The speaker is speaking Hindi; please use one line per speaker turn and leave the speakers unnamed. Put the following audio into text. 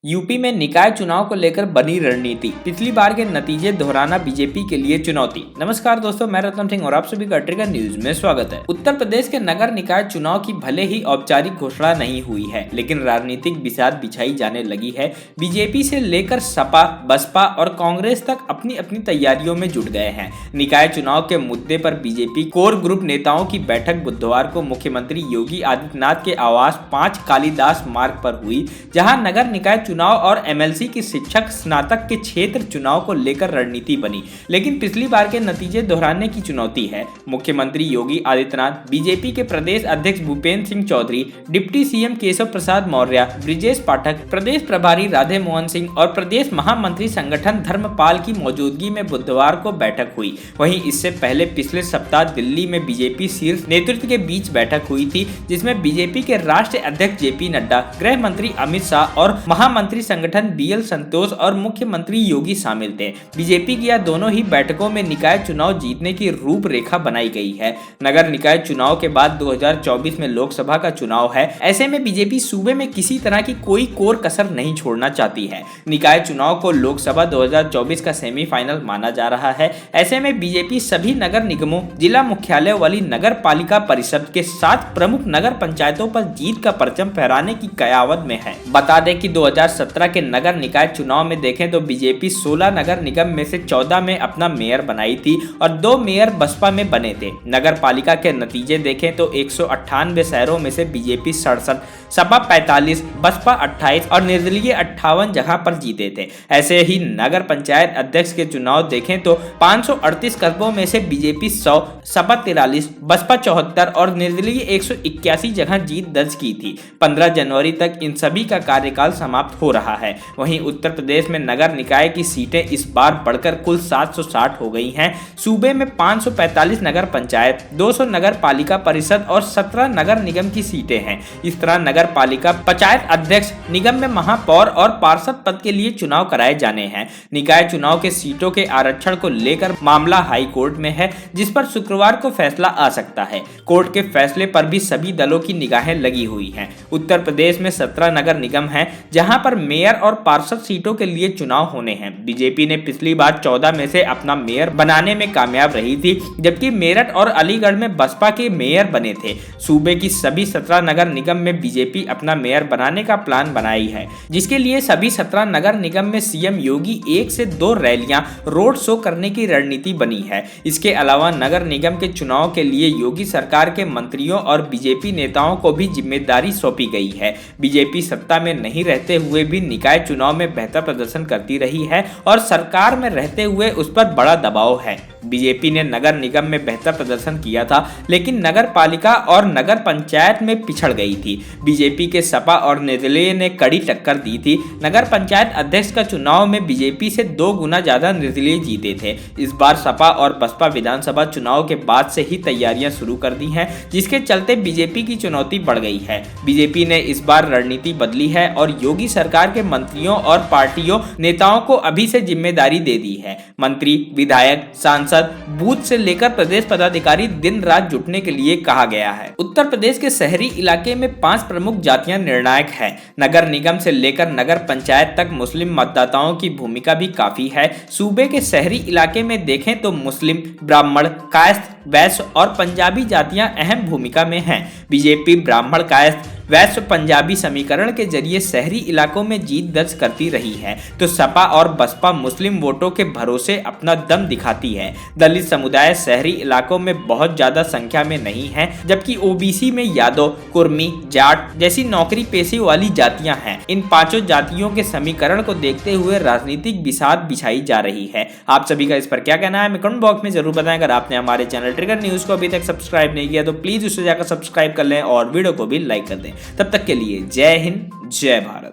यूपी में निकाय चुनाव को लेकर बनी रणनीति, पिछली बार के नतीजे दोहराना बीजेपी के लिए चुनौती। नमस्कार दोस्तों, मैं रत्नम सिंह और आप सभी का ट्रिगर न्यूज में स्वागत है। उत्तर प्रदेश के नगर निकाय चुनाव की भले ही औपचारिक घोषणा नहीं हुई है, लेकिन राजनीतिक बिसात बिछाई जाने लगी है। बीजेपी से लेकर सपा, बसपा और कांग्रेस तक अपनी अपनी तैयारियों में जुट गए हैं। निकाय चुनाव के मुद्दे पर बीजेपी कोर ग्रुप नेताओं की बैठक बुधवार को मुख्यमंत्री योगी आदित्यनाथ के आवास 5 कालिदास मार्ग पर हुई, जहां नगर निकाय चुनाव और एमएलसी की शिक्षक स्नातक के क्षेत्र चुनाव को लेकर रणनीति बनी, लेकिन पिछली बार के नतीजे दोहराने की चुनौती है। मुख्यमंत्री योगी आदित्यनाथ, बीजेपी के प्रदेश अध्यक्ष भूपेंद्र सिंह चौधरी, डिप्टी सीएम केशव प्रसाद मौर्य, ब्रिजेश पाठक, प्रदेश प्रभारी राधे मोहन सिंह और प्रदेश महामंत्री संगठन धर्मपाल की मौजूदगी में बुधवार को बैठक हुई। वहीं इससे पहले पिछले सप्ताह दिल्ली में बीजेपी शीर्ष नेतृत्व के बीच बैठक हुई थी, जिसमें बीजेपी के राष्ट्रीय अध्यक्ष जेपी नड्डा, गृह मंत्री अमित शाह और महामंत्री संगठन बीएल संतोष और मुख्यमंत्री योगी शामिल थे। बीजेपी की यह दोनों ही बैठकों में निकाय चुनाव जीतने की रूपरेखा बनाई गई है। नगर निकाय चुनाव के बाद 2024 में लोकसभा का चुनाव है। ऐसे में बीजेपी सूबे में किसी तरह की कोई कोर कसर नहीं छोड़ना चाहती है। निकाय चुनाव को लोकसभा 2024 का सेमीफाइनल माना जा रहा है। ऐसे में बीजेपी सभी नगर निगमों, जिला मुख्यालय वाली नगर पालिका परिषद के 7 प्रमुख नगर पंचायतों पर जीत का परचम फहराने की कयावत में है। बता दें कि 2017 के नगर निकाय चुनाव में देखें तो बीजेपी 16 नगर निगम में से 14 में अपना मेयर बनाई थी और 2 मेयर बसपा में बने थे। नगर पालिका के नतीजे देखें तो 198 शहरों में से बीजेपी 67, सपा 45, बसपा 28 और निर्दलीय 58 जगह पर जीते थे। ऐसे ही नगर पंचायत अध्यक्ष के चुनाव देखें तो 538 कस्बों में से बीजेपी 100, सपा 43, बसपा 74 और निर्दलीय 181 जगह जीत दर्ज की थी। 15 जनवरी तक इन सभी का कार्यकाल समाप्त हो रहा है। वहीं उत्तर प्रदेश में नगर निकाय की सीटें इस बार बढ़कर कुल 760 हो गई हैं। सूबे में 545 नगर पंचायत, 200 नगर पालिका परिषद और 17 नगर निगम की सीटें हैं। इस तरह नगर पालिका पंचायत अध्यक्ष, निगम में महापौर और पार्षद पद के लिए चुनाव कराए जाने हैं। निकाय चुनाव के सीटों के आरक्षण को लेकर मामला हाई कोर्ट में है, जिस पर शुक्रवार को फैसला आ सकता है। कोर्ट के फैसले पर भी सभी दलों की निगाहें लगी हुई हैं। उत्तर प्रदेश में 17 नगर निगम हैं, जहां पर मेयर और पार्षद सीटों के लिए चुनाव होने हैं। बीजेपी ने पिछली बार 14 में से अपना मेयर बनाने में कामयाब रही थी, जबकि मेरठ और अलीगढ़ में बसपा के मेयर बने थे। सूबे की सभी 17 नगर निगम में बीजेपी अपना मेयर बनाने का प्लान बनाई है, जिसके लिए सभी 17 नगर निगम में सीएम योगी 1 से 2 रैलियां, रोड शो करने की रणनीति बनी है। इसके अलावा नगर निगम के चुनाव के लिए योगी सरकार के मंत्रियों और बीजेपी नेताओं को भी जिम्मेदारी सौंपी गई है। बीजेपी सत्ता में नहीं रहते हुए भी निकाय चुनाव में बेहतर प्रदर्शन करती रही है और सरकार में रहते हुए उस पर बड़ा दबाव है। बीजेपी ने नगर निगम में बेहतर प्रदर्शन किया था, लेकिन नगर पालिका और नगर पंचायत में पिछड़ गई थी। बीजेपी के सपा और निर्दलीय ने कड़ी टक्कर दी थी। नगर पंचायत अध्यक्ष का चुनाव में बीजेपी से 2 गुना ज्यादा निर्दलीय जीते थे। इस बार सपा और बसपा विधानसभा चुनाव के बाद से ही तैयारियां शुरू कर दी हैं, जिसके चलते बीजेपी की चुनौती बढ़ गई है। बीजेपी ने इस बार रणनीति बदली है और योगी सरकार के मंत्रियों और पार्टियों नेताओं को अभी से जिम्मेदारी दे दी है। मंत्री, विधायक, सांसद, बूथ से लेकर प्रदेश पदाधिकारी दिन रात जुटने के लिए कहा गया है। उत्तर प्रदेश के शहरी इलाके में 5 प्रमुख जातियां निर्णायक हैं। नगर निगम से लेकर नगर पंचायत तक मुस्लिम मतदाताओं की भूमिका भी काफी है। सूबे के शहरी इलाके में देखें तो मुस्लिम, ब्राह्मण, कायस्थ, वैश्य और पंजाबी जातियां अहम भूमिका में हैं। बीजेपी ब्राह्मण, कायस्थ, वैश्य, पंजाबी समीकरण के जरिए शहरी इलाकों में जीत दर्ज करती रही है, तो सपा और बसपा मुस्लिम वोटों के भरोसे अपना दम दिखाती है। दलित समुदाय शहरी इलाकों में बहुत ज्यादा संख्या में नहीं है, जबकि ओबीसी में यादव, कुर्मी, जाट जैसी नौकरी पेशे वाली जातियां हैं। इन 5 जातियों के समीकरण को देखते हुए राजनीतिक बिसात बिछाई जा रही है। आप सभी का इस पर क्या कहना है, कमेंट बॉक्स में जरूर बताएं। अगर आपने हमारे चैनल ट्रिगर न्यूज को अभी तक सब्सक्राइब नहीं किया तो प्लीज उसे जाकर सब्सक्राइब कर लें और वीडियो को भी लाइक कर दें। तब तक के लिए जय हिंद, जय भारत।